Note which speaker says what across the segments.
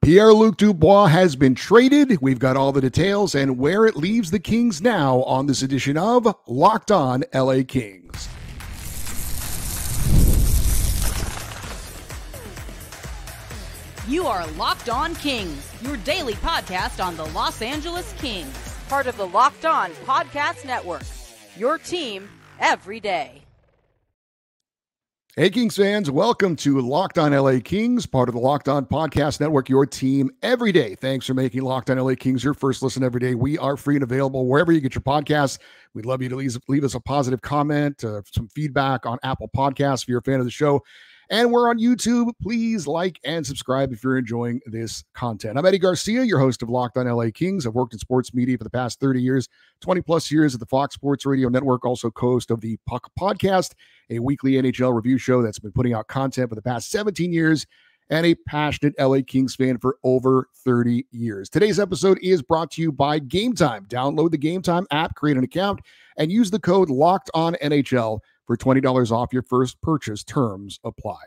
Speaker 1: Pierre Luc Dubois has been traded. We've got all the details and where it leaves the Kings now on this edition of Locked On LA Kings.
Speaker 2: You are Locked On Kings, your daily podcast on the Los Angeles Kings, part of the Locked On Podcast Network, your team every day.
Speaker 1: Hey, Kings fans, welcome to Locked On LA Kings, part of the Locked On Podcast Network, your team every day. Thanks for making Locked On LA Kings your first listen every day. We are free and available wherever you get your podcasts. We'd love you to leave us a positive comment, some feedback on Apple Podcasts if you're a fan of the show. And we're on YouTube. Please like and subscribe if you're enjoying this content. I'm Eddie Garcia, your host of Locked On LA Kings. I've worked in sports media for the past 30 years, 20 plus years at the Fox Sports Radio Network, also co-host of the Puck Podcast, a weekly NHL review show that's been putting out content for the past 17 years, and a passionate LA Kings fan for over 30 years. Today's episode is brought to you by Gametime. Download the Gametime app, create an account, and use the code LOCKEDONNHL for $20 off your first purchase. Terms apply.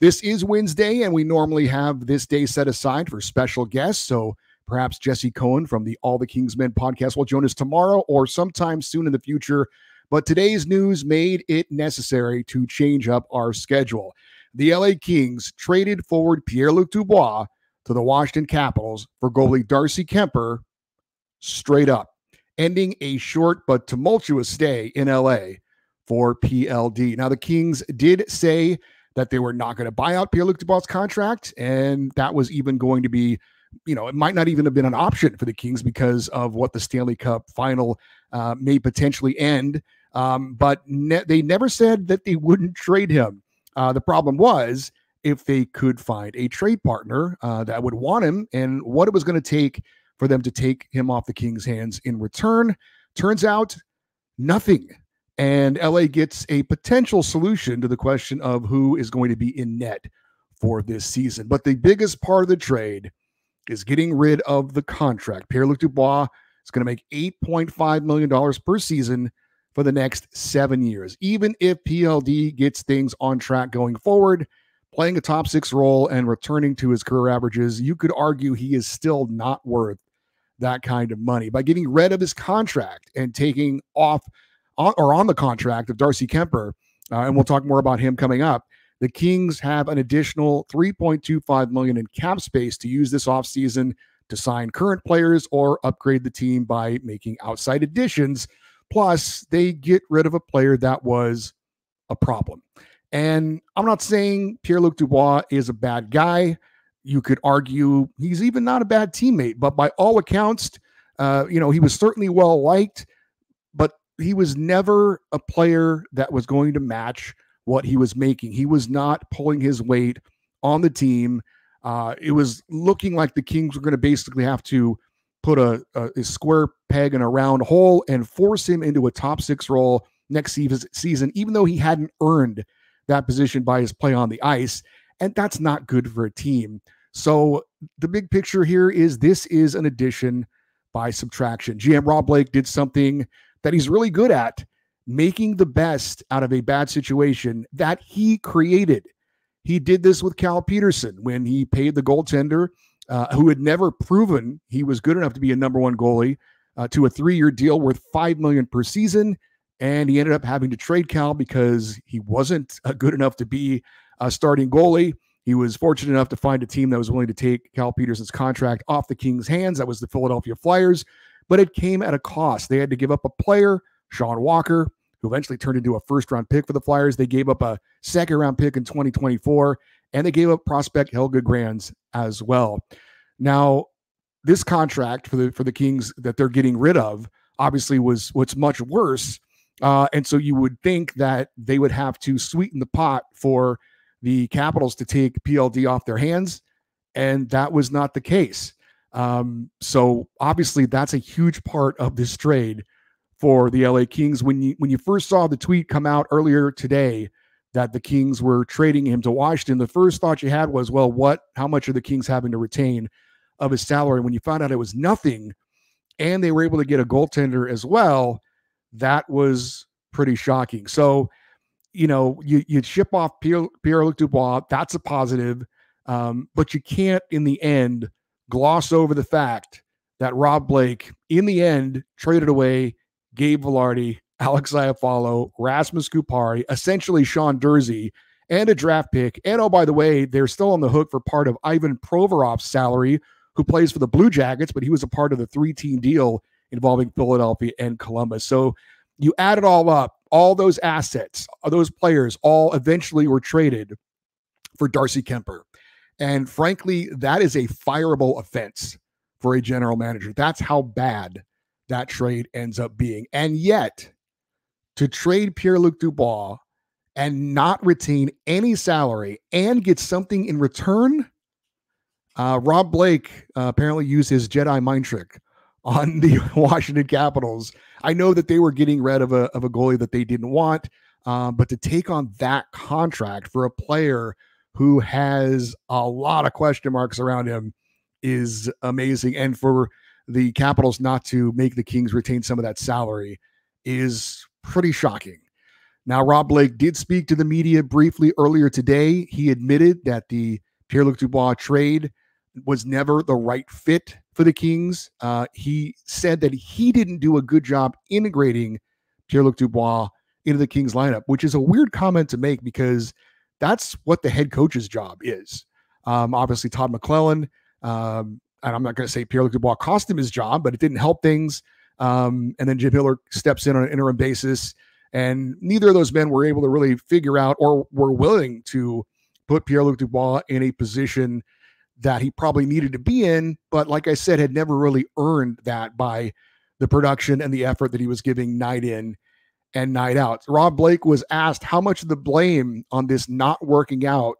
Speaker 1: This is Wednesday, and we normally have this day set aside for special guests, so perhaps Jesse Cohen from the All the Kings Men podcast will join us tomorrow or sometime soon in the future. But today's news made it necessary to change up our schedule. The LA Kings traded forward Pierre Luc Dubois to the Washington Capitals for goalie Darcy Kuemper straight up, ending a short but tumultuous stay in LA for PLD. Now, the Kings did say that they were not going to buy out Pierre Luc Dubois' contract, and that was even going to be, it might not even have been an option for the Kings because of what the Stanley Cup final may potentially end. But they never said that they wouldn't trade him. The problem was if they could find a trade partner that would want him and what it was going to take for them to take him off the Kings' hands in return. Turns out nothing. And LA gets a potential solution to the question of who is going to be in net for this season. But the biggest part of the trade is getting rid of the contract. Pierre Luc Dubois is going to make $8.5 million per season for the next 7 years. Even if PLD gets things on track going forward, playing a top six role and returning to his career averages, you could argue he is still not worth that kind of money. By getting rid of his contract and taking off on the contract of Darcy Kuemper, and we'll talk more about him coming up, the Kings have an additional $3.25 million in cap space to use this offseason to sign current players or upgrade the team by making outside additions. Plus, they get rid of a player that was a problem. And I'm not saying Pierre Luc Dubois is a bad guy. You could argue he's even not a bad teammate, but by all accounts, he was certainly well liked, but he was never a player that was going to match what he was making. He was not pulling his weight on the team. It was looking like the Kings were going to basically have to put a square peg in a round hole and force him into a top six role next season, even though he hadn't earned that position by his play on the ice. And that's not good for a team. So the big picture here is this is an addition by subtraction. GM Rob Blake did something that he's really good at, making the best out of a bad situation that he created. He did this with Cal Peterson when he paid the goaltender who had never proven he was good enough to be a number one goalie to a 3-year deal worth $5 million per season. And he ended up having to trade Cal because he wasn't good enough to be a starting goalie. He was fortunate enough to find a team that was willing to take Cal Peterson's contract off the Kings' hands. That was the Philadelphia Flyers. But it came at a cost. They had to give up a player, Sean Walker, who eventually turned into a first-round pick for the Flyers. They gave up a second-round pick in 2024, and they gave up prospect Helge Grans as well. Now, this contract for the Kings that they're getting rid of obviously was what's much worse, and so you would think that they would have to sweeten the pot for the Capitals to take PLD off their hands, and that was not the case. So obviously that's a huge part of this trade for the LA Kings. When you first saw the tweet come out earlier today that the Kings were trading him to Washington, the first thought you had was, well, how much are the Kings having to retain of his salary? When you found out it was nothing and they were able to get a goaltender as well, that was pretty shocking. So, you ship off Pierre Luc Dubois. That's a positive. But you can't, in the end, gloss over the fact that Rob Blake, in the end, traded away Gabe Velarde, Alex Iafallo, Rasmus Kupari, essentially Sean Durzi, and a draft pick. And, oh, by the way, they're still on the hook for part of Ivan Provorov's salary, who plays for the Blue Jackets, but he was a part of the 3-team deal involving Philadelphia and Columbus. So you add it all up, all those assets, those players, all eventually were traded for Darcy Kuemper. And frankly, that is a fireable offense for a general manager. That's how bad that trade ends up being. And yet, to trade Pierre Luc Dubois and not retain any salary and get something in return, Rob Blake apparently used his Jedi mind trick on the Washington Capitals. I know that they were getting rid of a goalie that they didn't want, but to take on that contract for a player who has a lot of question marks around him is amazing. And for the Capitals not to make the Kings retain some of that salary is pretty shocking. Now, Rob Blake did speak to the media briefly earlier today. He admitted that the Pierre-Luc Dubois trade was never the right fit for the Kings. He said that he didn't do a good job integrating Pierre-Luc Dubois into the Kings lineup, which is a weird comment to make because that's what the head coach's job is. Obviously, Todd McClellan, and I'm not going to say Pierre-Luc Dubois cost him his job, but it didn't help things. And then Jim Hiller steps in on an interim basis. And neither of those men were able to really figure out or were willing to put Pierre-Luc Dubois in a position that he probably needed to be in, but like I said, had never really earned that by the production and the effort that he was giving night in and night out. Rob Blake was asked how much of the blame on this not working out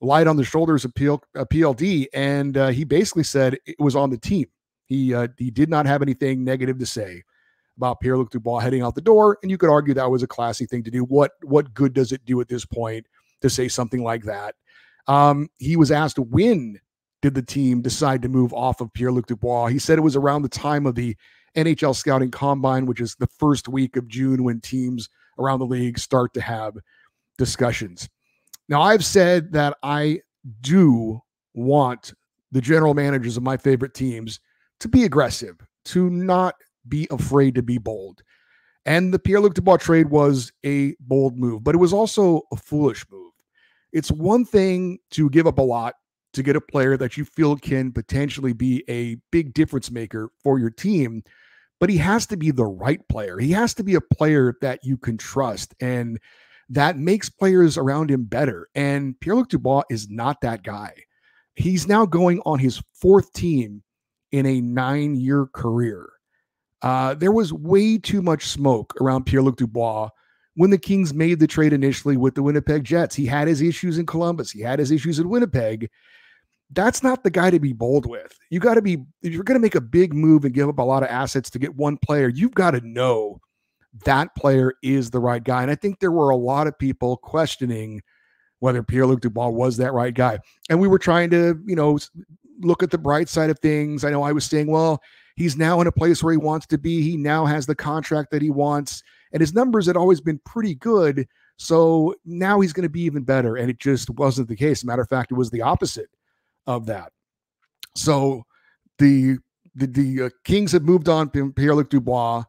Speaker 1: lied on the shoulders of PLD, and he basically said it was on the team. He did not have anything negative to say about Pierre-Luc Dubois heading out the door, and you could argue that was a classy thing to do. What good does it do at this point to say something like that? He was asked when did the team decide to move off of Pierre-Luc Dubois. He said it was around the time of the NHL Scouting Combine, which is the first week of June when teams around the league start to have discussions. Now, I've said that I do want the general managers of my favorite teams to be aggressive, to not be afraid to be bold. And the Pierre-Luc Dubois trade was a bold move, but it was also a foolish move. It's one thing to give up a lot to get a player that you feel can potentially be a big difference maker for your team, but he has to be the right player. He has to be a player that you can trust and that makes players around him better. And Pierre-Luc Dubois is not that guy. He's now going on his 4th team in a 9-year career. There was way too much smoke around Pierre-Luc Dubois when the Kings made the trade initially with the Winnipeg Jets. He had his issues in Columbus. He had his issues in Winnipeg. That's not the guy to be bold with. You got to be, if you're going to make a big move and give up a lot of assets to get one player, you've got to know that player is the right guy. And I think there were a lot of people questioning whether Pierre-Luc Dubois was that right guy. And we were trying to, look at the bright side of things. I know I was saying, well, he's now in a place where he wants to be. He now has the contract that he wants. And his numbers had always been pretty good. So now he's going to be even better. And it just wasn't the case. As a matter of fact, it was the opposite of that. So the Kings have moved on from Pierre-Luc Dubois.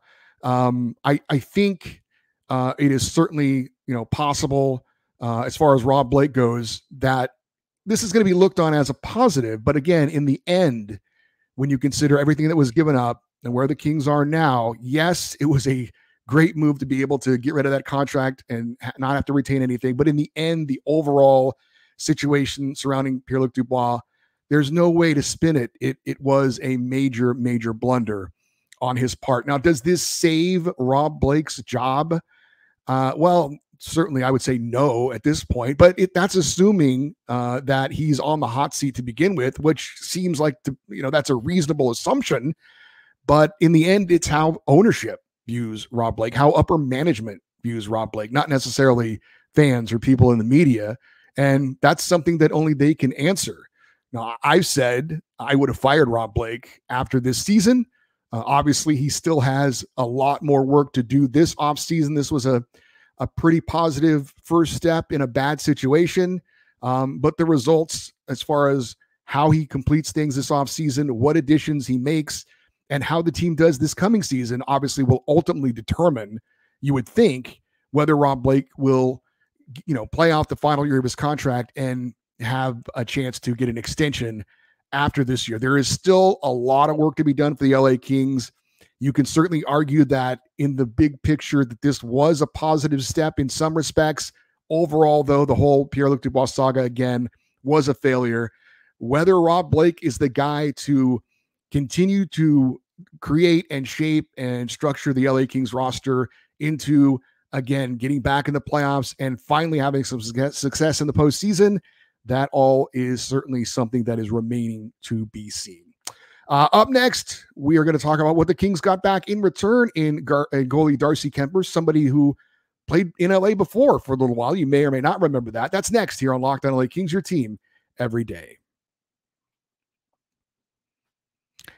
Speaker 1: I think it is certainly, possible as far as Rob Blake goes that this is going to be looked on as a positive. But again, in the end, when you consider everything that was given up and where the Kings are now, yes, it was a great move to be able to get rid of that contract and not have to retain anything. But in the end, the overall situation surrounding Pierre-Luc Dubois, there's no way to spin it. It was a major, major blunder on his part. Now, does this save Rob Blake's job? Well, certainly I would say no at this point, but that's assuming that he's on the hot seat to begin with, which seems like, that's a reasonable assumption. But in the end, it's how ownership views Rob Blake, how upper management views Rob Blake, not necessarily fans or people in the media. And that's something that only they can answer. Now, I've said I would have fired Rob Blake after this season. Obviously, he still has a lot more work to do this offseason. This was a pretty positive first step in a bad situation. But the results, as far as how he completes things this offseason, what additions he makes, and how the team does this coming season, obviously will ultimately determine, you would think, whether Rob Blake will, play out the final year of his contract and have a chance to get an extension after this year. There is still a lot of work to be done for the LA Kings. You can certainly argue that in the big picture that this was a positive step in some respects. Overall, though, the whole Pierre Luc Dubois saga, again, was a failure. Whether Rob Blake is the guy to continue to create and shape and structure the LA Kings roster into, again, getting back in the playoffs and finally having some success in the postseason, that all is certainly something that is remaining to be seen. Up next, we are going to talk about what the Kings got back in return in goalie Darcy Kuemper, somebody who played in LA before for a little while. You may or may not remember that. That's next here on Locked On LA Kings, your team every day.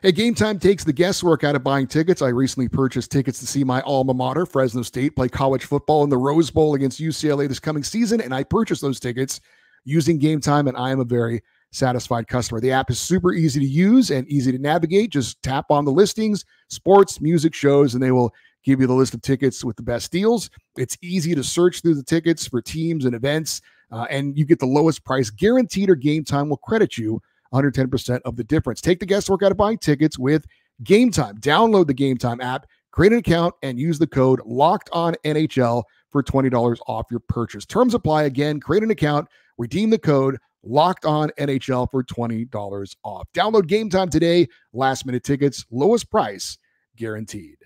Speaker 1: Hey, Gametime takes the guesswork out of buying tickets. I recently purchased tickets to see my alma mater, Fresno State, play college football in the Rose Bowl against UCLA this coming season, and I purchased those tickets using Gametime, and I am a very satisfied customer. The app is super easy to use and easy to navigate. Just tap on the listings, sports, music, shows, and they will give you the list of tickets with the best deals. It's easy to search through the tickets for teams and events, and you get the lowest price guaranteed, or Gametime will credit you 110% of the difference. Take the guesswork out of buying tickets with Gametime. Download the Gametime app, create an account, and use the code LOCKEDONNHL for $20 off your purchase. Terms apply. Again, create an account, redeem the code LOCKEDONNHL for $20 off. Download Gametime today. Last minute tickets, lowest price guaranteed.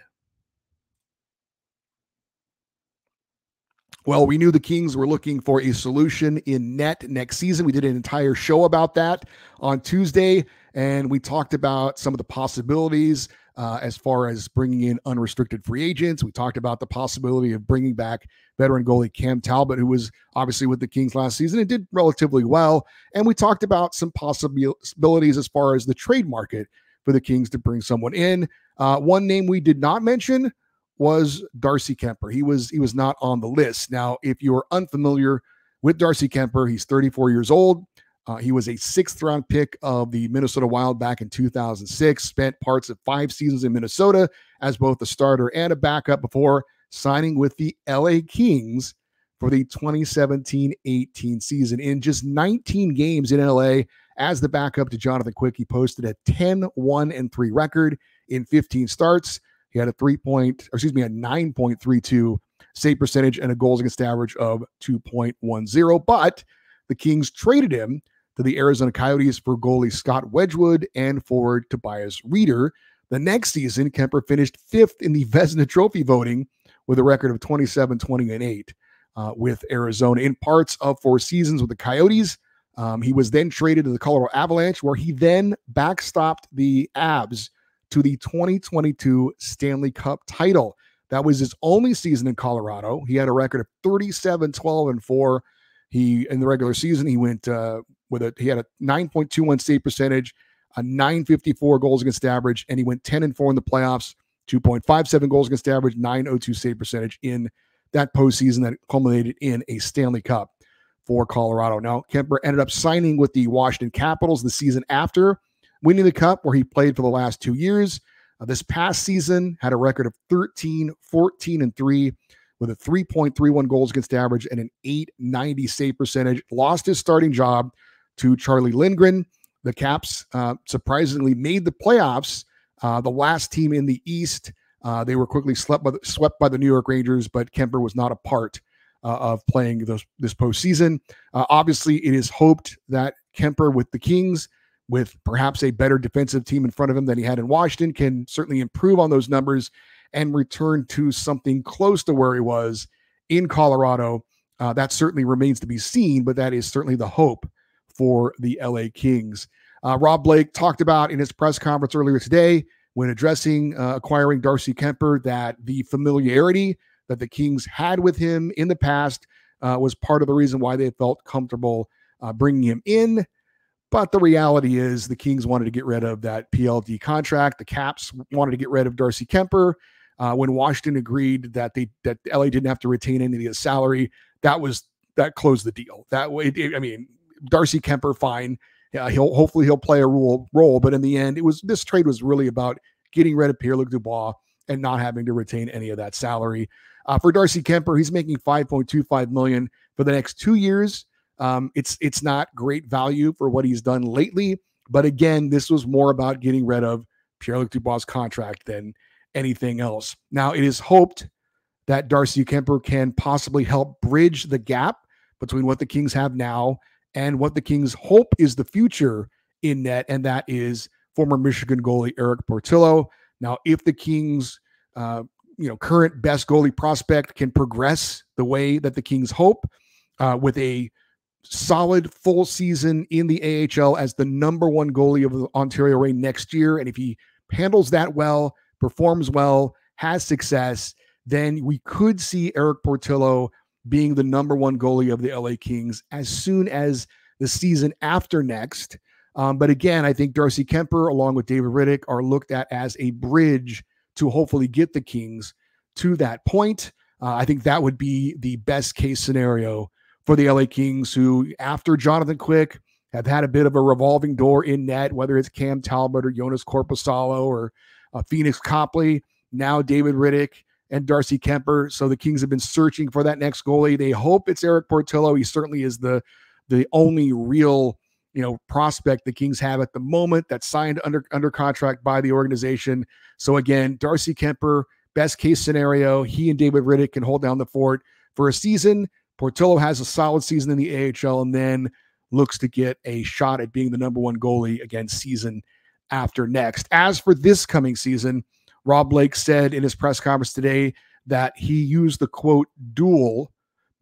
Speaker 1: Well, we knew the Kings were looking for a solution in net next season. We did an entire show about that on Tuesday, and we talked about some of the possibilities as far as bringing in unrestricted free agents. We talked about the possibility of bringing back veteran goalie Cam Talbot, who was obviously with the Kings last season and did relatively well. And we talked about some possibilities as far as the trade market for the Kings to bring someone in. One name we did not mention was Darcy Kuemper. He was not on the list. Now, if you're unfamiliar with Darcy Kuemper, he's 34 years old. He was a 6th-round pick of the Minnesota Wild back in 2006, spent parts of 5 seasons in Minnesota as both a starter and a backup before signing with the LA Kings for the 2017-18 season. In just 19 games in LA as the backup to Jonathan Quick, he posted a 10-1-3 record in 15 starts. He had a 9.32 save percentage and a goals against average of 2.10. But the Kings traded him to the Arizona Coyotes for goalie Scott Wedgwood and forward Tobias Reeder. The next season, Kuemper finished 5th in the Vezina Trophy voting with a record of 27-20-8 with Arizona. In parts of 4 seasons with the Coyotes, he was then traded to the Colorado Avalanche, where he then backstopped the Avs to the 2022 Stanley Cup title. That was his only season in Colorado. He had a record of 37-12-4. In the regular season, he went he had a 9.21 save percentage, a 9.54 goals against average, and he went 10-4 in the playoffs, 2.57 goals against average, 9.02 save percentage in that postseason that culminated in a Stanley Cup for Colorado. Now, Kuemper ended up signing with the Washington Capitals the season after winning the Cup, where he played for the last 2 years. This past season had a record of 13-14-3 with a 3.31 goals against average and an 8.90 save percentage. Lost his starting job to Charlie Lindgren. The Caps surprisingly made the playoffs, the last team in the East. They were quickly swept by the New York Rangers, but Kuemper was not a part of playing this postseason. Obviously, it is hoped that Kuemper with the Kings, with perhaps a better defensive team in front of him than he had in Washington, can certainly improve on those numbers and return to something close to where he was in Colorado. That certainly remains to be seen, but that is certainly the hope for the LA Kings. Rob Blake talked about in his press conference earlier today when addressing acquiring Darcy Kuemper that the familiarity that the Kings had with him in the past was part of the reason why they felt comfortable bringing him in. But the reality is the Kings wanted to get rid of that PLD contract. The Caps wanted to get rid of Darcy Kuemper. When Washington agreed that LA didn't have to retain any of the salary, that closed the deal. That way, Darcy Kuemper, fine. Hopefully he'll play a role, but in the end, this trade was really about getting rid of Pierre Luc Dubois and not having to retain any of that salary. For Darcy Kuemper, he's making $5.25 million for the next 2 years. It's not great value for what he's done lately, but again, this was more about getting rid of Pierre Luc Dubois' contract than anything else. Now, it is hoped that Darcy Kuemper can possibly help bridge the gap between what the Kings have now and what the Kings hope is the future in net, and that is former Michigan goalie Eric Portillo. Now, if the Kings, current best goalie prospect can progress the way that the Kings hope, with a solid full season in the AHL as the number one goalie of the Ontario Reign next year, and if he handles that well, performs well, has success, then we could see Eric Portillo being the number one goalie of the LA Kings as soon as the season after next. But again, I think Darcy Kuemper, along with David Rittich, are looked at as a bridge to hopefully get the Kings to that point. I think that would be the best case scenario for the LA Kings, who, after Jonathan Quick, have had a bit of a revolving door in net, whether it's Cam Talbot or Jonas Korpisalo or Phoenix Copley, now David Rittich and Darcy Kuemper. So the Kings have been searching for that next goalie. They hope it's Eric Portillo. He certainly is the only real, prospect the Kings have at the moment that's signed under contract by the organization. So again, Darcy Kuemper, best case scenario, he and David Rittich can hold down the fort for a season. Portillo has a solid season in the AHL and then looks to get a shot at being the number one goalie again season after next. As for this coming season, Rob Blake said in his press conference today that he used the quote duel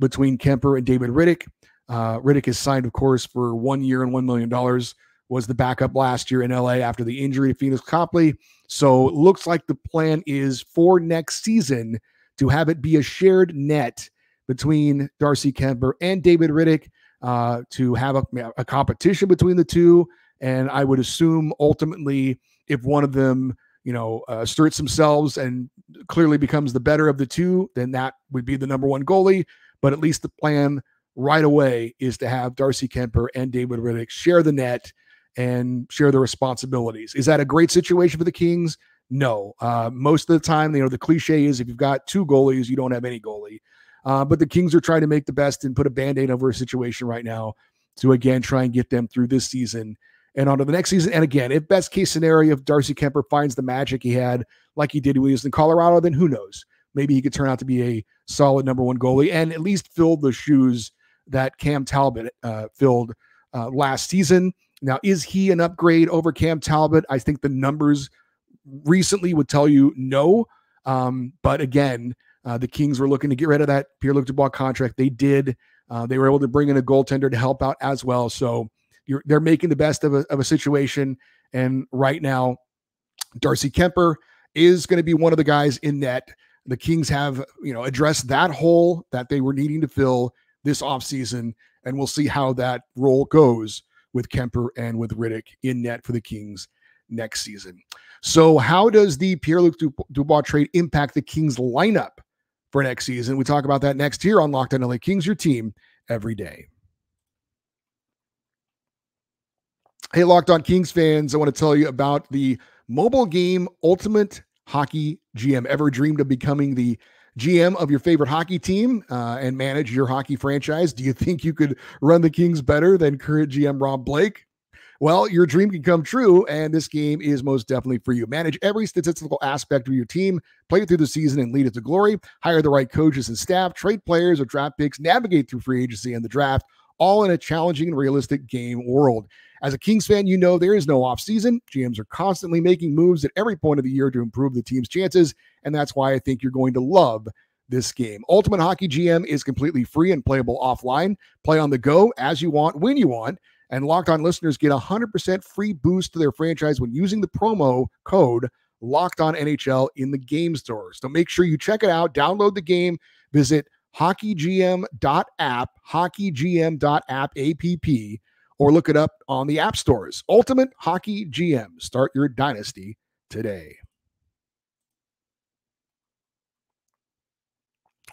Speaker 1: between Kuemper and David Rittich. Rittich is signed, of course, for 1 year and $1 million, was the backup last year in LA after the injury to Phoenix Copley. So it looks like the plan is for next season to have it be a shared net between Darcy Kuemper and David Rittich, to have a competition between the two. And I would assume ultimately if one of them, asserts themselves and clearly becomes the better of the two, then that would be the number one goalie. But at least the plan right away is to have Darcy Kuemper and David Rittich share the net and share the responsibilities. Is that a great situation for the Kings? No. Most of the time, the cliche is if you've got two goalies, you don't have any goalie. But the Kings are trying to make the best and put a Band-Aid over a situation right now to, again, try and get them through this season and on to the next season. And again, if best case scenario, if Darcy Kuemper finds the magic he had like he did when he was in Colorado, then who knows? Maybe he could turn out to be a solid number one goalie and at least fill the shoes that Cam Talbot filled last season. Now, is he an upgrade over Cam Talbot? I think the numbers recently would tell you no. But again, the Kings were looking to get rid of that Pierre Luc Dubois contract. They did. They were able to bring in a goaltender to help out as well. So they're making the best of a situation. And right now, Darcy Kuemper is going to be one of the guys in net. The Kings have, addressed that hole that they were needing to fill this offseason, and we'll see how that role goes with Kuemper and with Rittich in net for the Kings next season. So how does the Pierre Luc Dubois trade impact the Kings lineup for next season? We talk about that next here on Locked On LA Kings, your team every day. Hey, Locked On Kings fans, I want to tell you about the mobile game Ultimate Hockey GM. Ever dreamed of becoming the GM of your favorite hockey team and manage your hockey franchise? Do you think you could run the Kings better than current GM Rob Blake? Well, your dream can come true, and this game is most definitely for you. Manage every statistical aspect of your team, play it through the season and lead it to glory, hire the right coaches and staff, trade players or draft picks, navigate through free agency and the draft, all in a challenging and realistic game world. As a Kings fan, there is no off-season. GMs are constantly making moves at every point of the year to improve the team's chances, and that's why I think you're going to love this game. Ultimate Hockey GM is completely free and playable offline. Play on the go as you want, when you want, and Locked On listeners get 100% free boost to their franchise when using the promo code LOCKEDONNHL in the game store. So make sure you check it out, download the game, visit hockeygm.app, hockeygm.app, app, or look it up on the app stores. Ultimate Hockey GM. Start your dynasty today.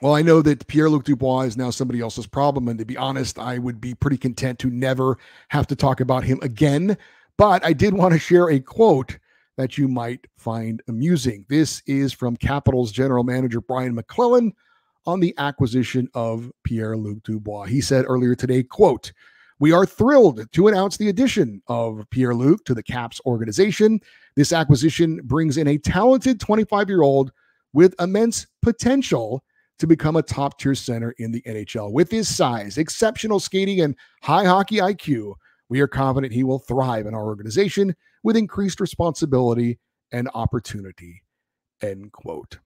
Speaker 1: Well, I know that Pierre Luc Dubois is now somebody else's problem. And to be honest, I would be pretty content to never have to talk about him again. But I did want to share a quote that you might find amusing. This is from Capitals general manager Brian McClellan on the acquisition of Pierre Luc Dubois. He said earlier today, quote, "We are thrilled to announce the addition of Pierre Luc to the Caps organization. This acquisition brings in a talented 25-year-old with immense potential to become a top-tier center in the NHL. With his size, exceptional skating, and high hockey IQ, we are confident he will thrive in our organization with increased responsibility and opportunity," end quote.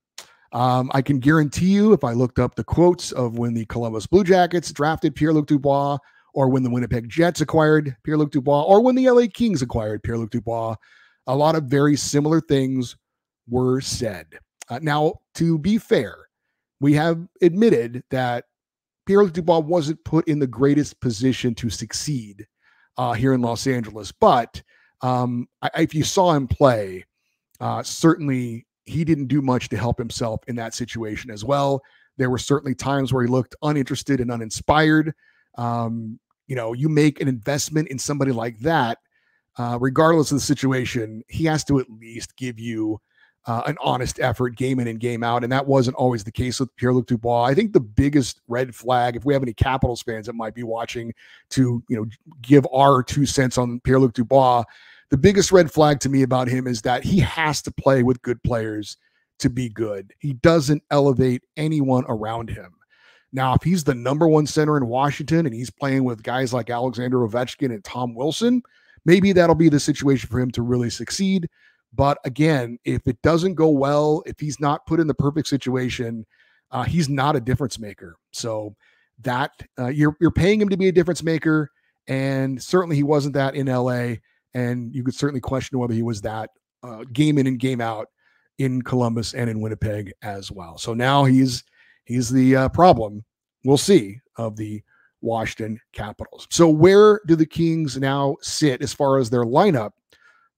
Speaker 1: I can guarantee you, if I looked up the quotes of when the Columbus Blue Jackets drafted Pierre Luc Dubois, or when the Winnipeg Jets acquired Pierre Luc Dubois, or when the LA Kings acquired Pierre Luc Dubois, a lot of very similar things were said. Now, to be fair, we have admitted that Pierre Luc Dubois wasn't put in the greatest position to succeed here in Los Angeles. But if you saw him play, certainly he didn't do much to help himself in that situation as well. There were certainly times where he looked uninterested and uninspired. You make an investment in somebody like that, regardless of the situation, he has to at least give you an honest effort game in and game out. And that wasn't always the case with Pierre Luc Dubois. I think the biggest red flag, if we have any Capitals fans that might be watching to, give our 2 cents on Pierre Luc Dubois, the biggest red flag to me about him is that he has to play with good players to be good. He doesn't elevate anyone around him. Now, if he's the number one center in Washington and he's playing with guys like Alexander Ovechkin and Tom Wilson, maybe that'll be the situation for him to really succeed. But again, if it doesn't go well, if he's not put in the perfect situation, he's not a difference maker. So that you're paying him to be a difference maker, and certainly he wasn't that in LA. And you could certainly question whether he was that game in and game out in Columbus and in Winnipeg as well. So now he's the problem, we'll see, of the Washington Capitals. So where do the Kings now sit as far as their lineup,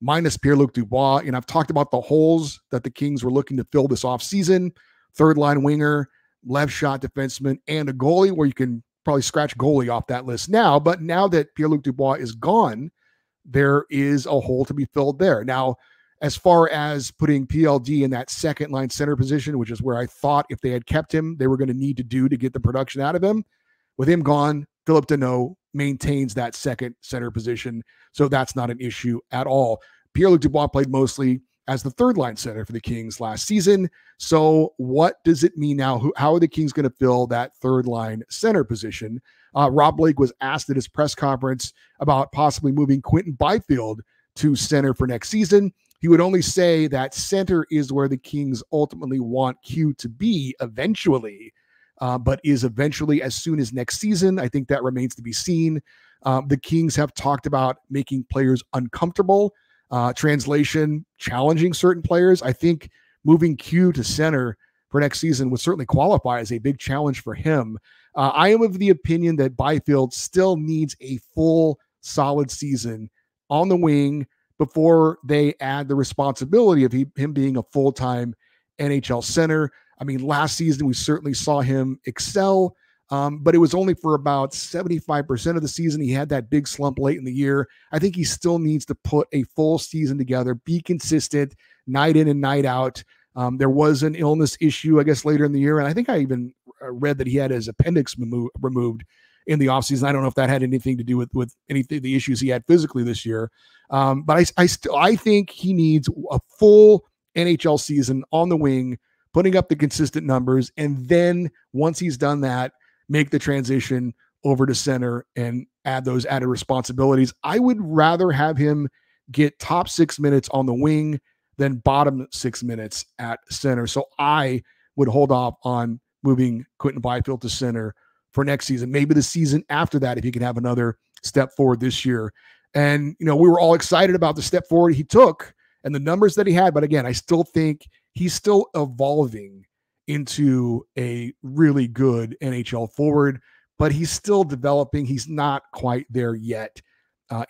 Speaker 1: minus Pierre Luc Dubois? And I've talked about the holes that the Kings were looking to fill this offseason: third line winger, left shot defenseman, and a goalie, where you can probably scratch goalie off that list now. But now that Pierre Luc Dubois is gone, there is a hole to be filled there. Now, as far as putting PLD in that second line center position, which is where I thought if they had kept him, they were going to need to do to get the production out of him. With him gone, Phillip Danault maintains that second center position. So that's not an issue at all. Pierre Luc Dubois played mostly as the third line center for the Kings last season. So what does it mean now? How are the Kings going to fill that third line center position? Rob Blake was asked at his press conference about possibly moving Quinton Byfield to center for next season. He would only say that center is where the Kings ultimately want Q to be eventually, but is eventually as soon as next season. I think that remains to be seen. The Kings have talked about making players uncomfortable, translation, challenging certain players. I think moving Q to center for next season would certainly qualify as a big challenge for him. I am of the opinion that Byfield still needs a full, solid season on the wing before they add the responsibility of him being a full-time NHL center. I mean, last season, we certainly saw him excel, but it was only for about 75% of the season. He had that big slump late in the year. I think he still needs to put a full season together, be consistent, night in and night out. There was an illness issue, I guess, later in the year, and I think I even read that he had his appendix removed in the offseason. I don't know if that had anything to do with anything, the issues he had physically this year. But I think he needs a full NHL season on the wing, putting up the consistent numbers. And then once he's done that, make the transition over to center and add those added responsibilities. I would rather have him get top 6 minutes on the wing than bottom 6 minutes at center. So I would hold off on moving Quinton Byfield to center for next season, maybe the season after that, if he can have another step forward this year. And, we were all excited about the step forward he took and the numbers that he had. But again, I still think he's still evolving into a really good NHL forward, but he's still developing. He's not quite there yet,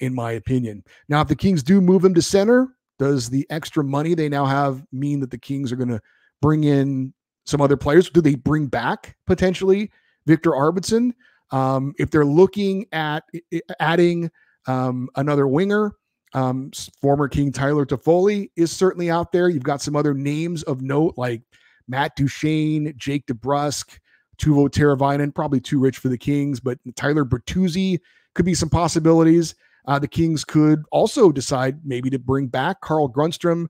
Speaker 1: in my opinion. Now, if the Kings do move him to center, does the extra money they now have mean that the Kings are going to bring in some other players. Do they bring back potentially Victor Arvidsson? If they're looking at adding another winger, former King Tyler Toffoli is certainly out there. You've got some other names of note like Matt Duchene, Jake DeBrusk, Teuvo Teravainen, probably too rich for the Kings, but Tyler Bertuzzi could be some possibilities. The Kings could also decide maybe to bring back Carl Grundstrom,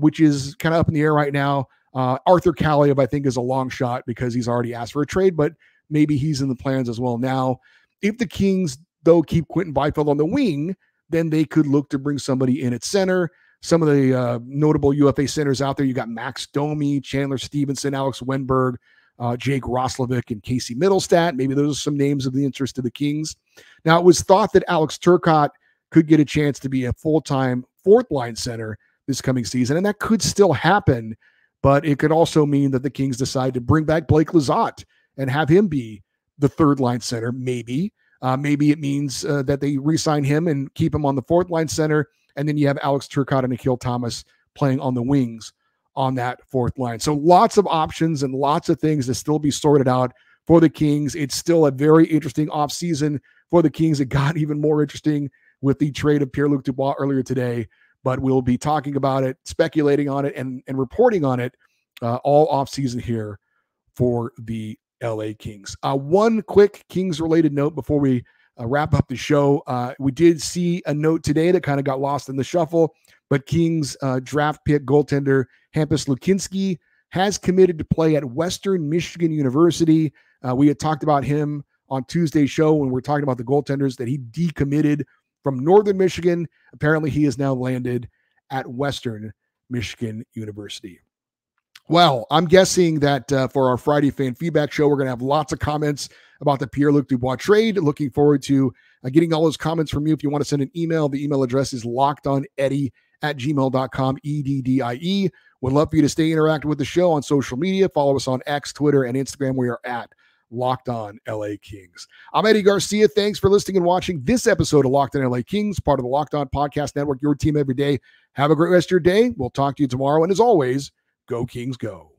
Speaker 1: which is kind of up in the air right now. Arthur Kaliyev, I think, is a long shot because he's already asked for a trade, but maybe he's in the plans as well now. If the Kings, though, keep Quentin Byfield on the wing, then they could look to bring somebody in at center. Some of the notable UFA centers out there, you got Max Domi, Chandler Stevenson, Alex Wenberg, Jake Roslovic, and Casey Middlestat. Maybe those are some names of the interest of the Kings. Now, it was thought that Alex Turcotte could get a chance to be a full-time fourth-line center this coming season, and that could still happen, but it could also mean that the Kings decide to bring back Blake Lizotte and have him be the third-line center, maybe. Maybe it means that they re-sign him and keep him on the fourth-line center, and then you have Alex Turcotte and Akil Thomas playing on the wings on that fourth line. So lots of options and lots of things to still be sorted out for the Kings. It's still a very interesting offseason for the Kings. It got even more interesting with the trade of Pierre Luc Dubois earlier today, but we'll be talking about it, speculating on it, and reporting on it all offseason here for the LA Kings. One quick Kings-related note before we wrap up the show. We did see a note today that kind of got lost in the shuffle, but Kings draft pick goaltender Hampus Lukinski has committed to play at Western Michigan University. We had talked about him on Tuesday's show when we were talking about the goaltenders that he decommitted from Northern Michigan. Apparently, he has now landed at Western Michigan University. Well, I'm guessing that for our Friday fan feedback show, we're going to have lots of comments about the Pierre Luc Dubois trade. Looking forward to getting all those comments from you. If you want to send an email, the email address is lockedoneddie@gmail.com, EDDIE. Would love for you to stay interactive with the show on social media. Follow us on X, Twitter, and Instagram. We are at Locked On LA Kings. I'm Eddie Garcia. Thanks for listening and watching this episode of Locked On LA Kings, part of the Locked On Podcast Network, your team every day. Have a great rest of your day. We'll talk to you tomorrow. And as always, go Kings, go.